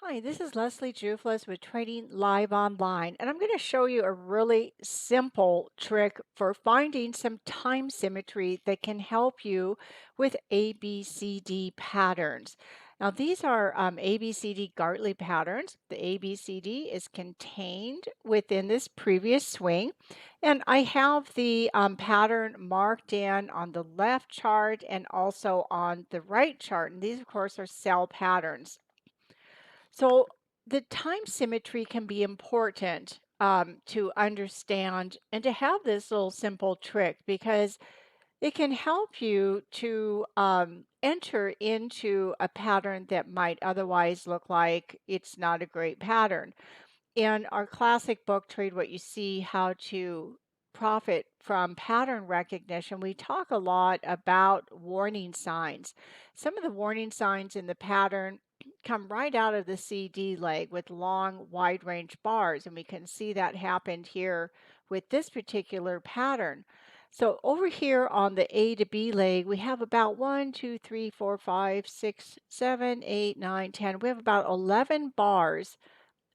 Hi, this is Leslie Jouflas with Trading Live Online, and I'm going to show you a really simple trick for finding some time symmetry that can help you with ABCD patterns. Now, these are ABCD Gartley patterns. The ABCD is contained within this previous swing, and I have the pattern marked in on the left chart and also on the right chart. And these, of course, are cell patterns. So the time symmetry can be important to understand and to have this little simple trick because it can help you to enter into a pattern that might otherwise look like it's not a great pattern. In our classic book, Trade What You See, How to Profit from Pattern Recognition, we talk a lot about warning signs. Some of the warning signs in the pattern come right out of the CD leg with long, wide range bars, and we can see that happened here with this particular pattern. So over here on the A to B leg, we have about 1, 2, 3, 4, 5, 6, 7, 8, 9, 10. We have about 11 bars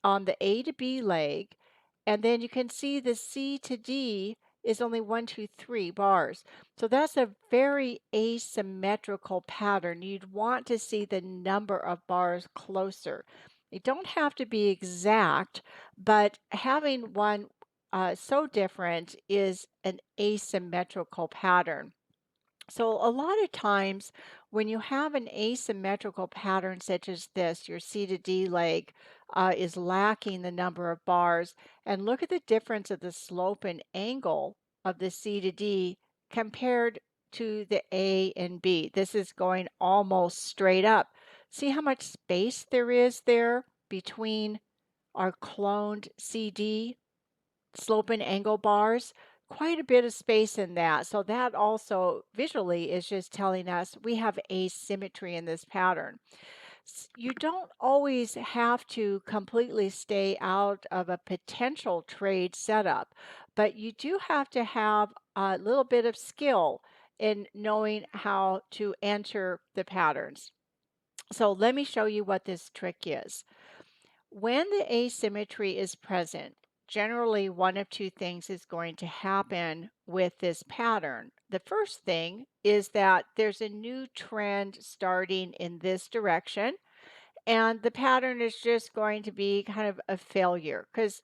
on the A to B leg, and then you can see the C to D is only 1, 2, 3 bars. So that's a very asymmetrical pattern. You'd want to see the number of bars closer. They don't have to be exact, but having one so different is an asymmetrical pattern. So, a lot of times when you have an asymmetrical pattern such as this, your C to D leg is lacking the number of bars. And look at the difference of the slope and angle of the C to D compared to the A and B. This is going almost straight up. See how much space there is there between our cloned CD slope and angle bars, quite a bit of space in that. So that also visually is just telling us we have asymmetry in this pattern. You don't always have to completely stay out of a potential trade setup, but you do have to have a little bit of skill in knowing how to enter the patterns. So let me show you what this trick is. When the asymmetry is present, generally one of two things is going to happen with this pattern. The first thing is that there's a new trend starting in this direction, and the pattern is just going to be kind of a failure because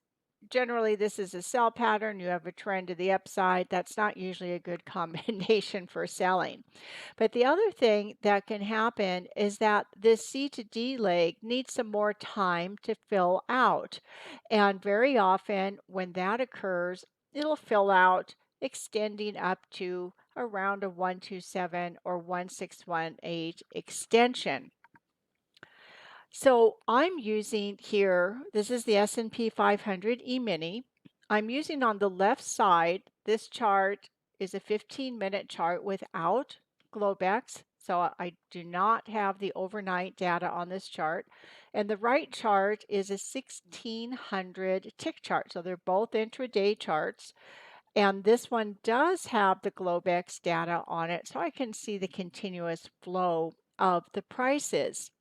generally this is a sell pattern. You have a trend to the upside. That's not usually a good combination for selling. But the other thing that can happen is that this C to D leg needs some more time to fill out. And very often when that occurs, it'll fill out extending up to around a 127 or 1618 extension. So I'm using here, this is the S&P 500 E-mini. I'm using on the left side, this chart is a 15-minute chart without Globex. So I do not have the overnight data on this chart. And the right chart is a 1600 tick chart. So they're both intraday charts. And this one does have the Globex data on it. So I can see the continuous flow of the prices.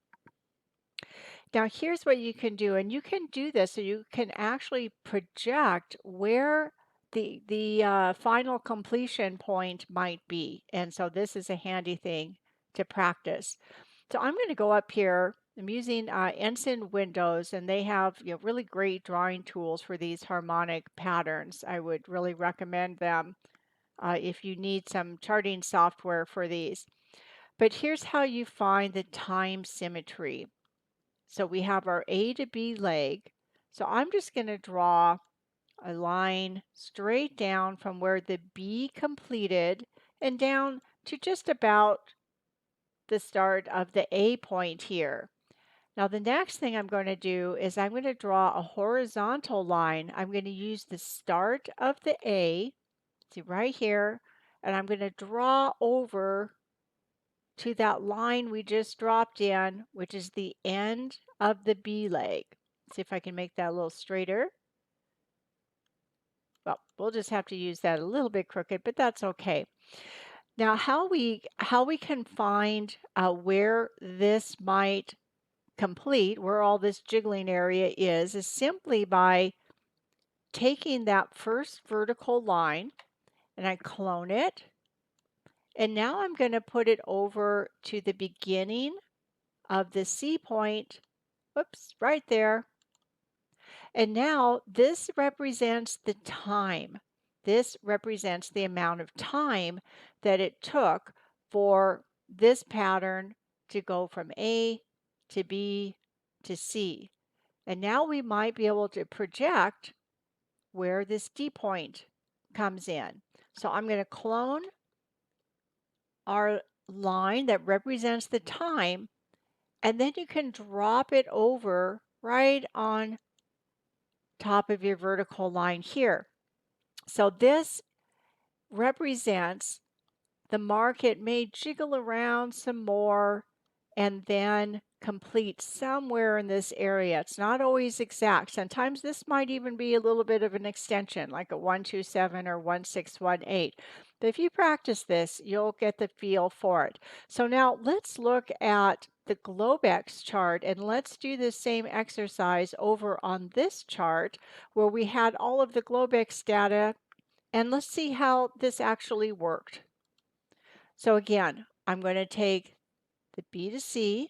Now, here's what you can do, and you can do this so you can actually project where the final completion point might be. And so this is a handy thing to practice. So I'm going to go up here. I'm using Ensign Windows, and they have really great drawing tools for these harmonic patterns. I would really recommend them if you need some charting software for these. But here's how you find the time symmetry. So we have our A to B leg. So I'm just going to draw a line straight down from where the B completed and down to just about the start of the A point here. Now the next thing I'm going to do is I'm going to draw a horizontal line. I'm going to use the start of the A, see right here, and I'm going to draw over to that line we just dropped in, which is the end of the B leg. See if I can make that a little straighter. Well, we'll just have to use that a little bit crooked, but that's okay. Now, how we can find where this might complete, where all this jiggling area is simply by taking that first vertical line and I clone it. And now I'm going to put it over to the beginning of the C point. Whoops, right there. And now this represents the time. This represents the amount of time that it took for this pattern to go from A to B to C. And now we might be able to project where this D point comes in. So I'm going to clone our line that represents the time, and then you can drop it over right on top of your vertical line here. So this represents the market may jiggle around some more and then complete somewhere in this area. It's not always exact. Sometimes this might even be a little bit of an extension, like a 127 or 1618. But if you practice this, you'll get the feel for it. So now let's look at the Globex chart and let's do the same exercise over on this chart where we had all of the Globex data, and let's see how this actually worked. So again, I'm going to take the B to C,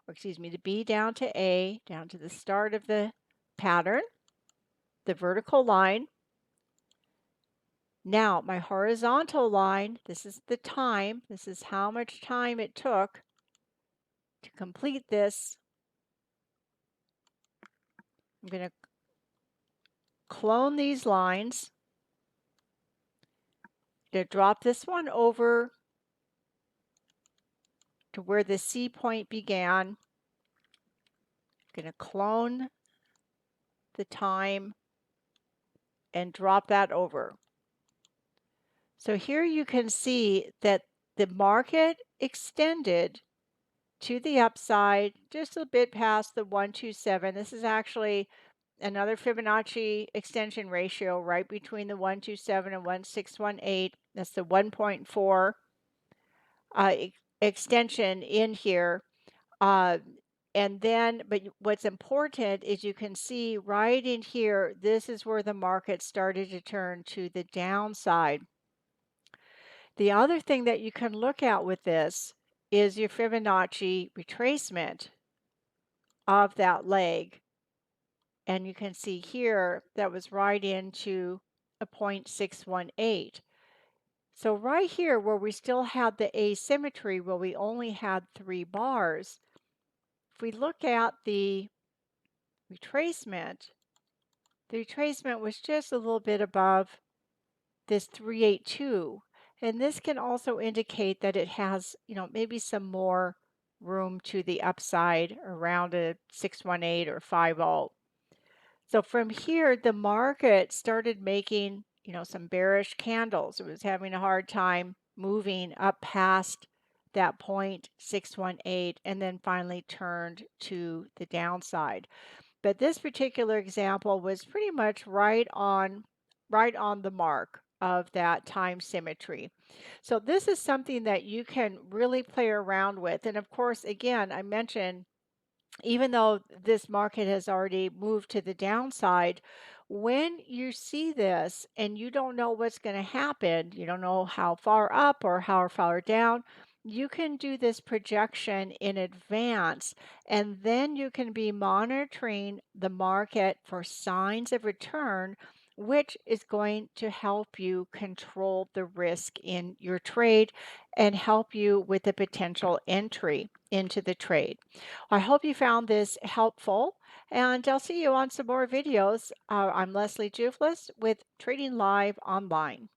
or excuse me, the B down to A, down to the start of the pattern, the vertical line. Now my horizontal line, this is the time, this is how much time it took to complete this. I'm going to clone these lines. I'm going to drop this one over to where the C point began. I'm going to clone the time and drop that over. So here you can see that the market extended to the upside just a bit past the 127. This is actually another Fibonacci extension ratio right between the 127 and 1618. That's the 1.4 extension in here. And then, but what's important is you can see right in here, this is where the market started to turn to the downside. The other thing that you can look at with this is your Fibonacci retracement of that leg. And you can see here that was right into a 0.618. So right here where we still had the asymmetry, where we only had 3 bars, if we look at the retracement was just a little bit above this 382. And this can also indicate that it has, maybe some more room to the upside around a 618 or 50. So from here, the market started making, some bearish candles. It was having a hard time moving up past that 0.618 and then finally turned to the downside. But this particular example was pretty much right on the mark of that time symmetry. So this is something that you can really play around with. And of course, again, I mentioned, even though this market has already moved to the downside, when you see this and you don't know what's going to happen, you don't know how far up or how far down, you can do this projection in advance, and then you can be monitoring the market for signs of return, which is going to help you control the risk in your trade and help you with the potential entry into the trade. I hope you found this helpful, and I'll see you on some more videos. I'm Leslie Jouflas with Trading Live Online.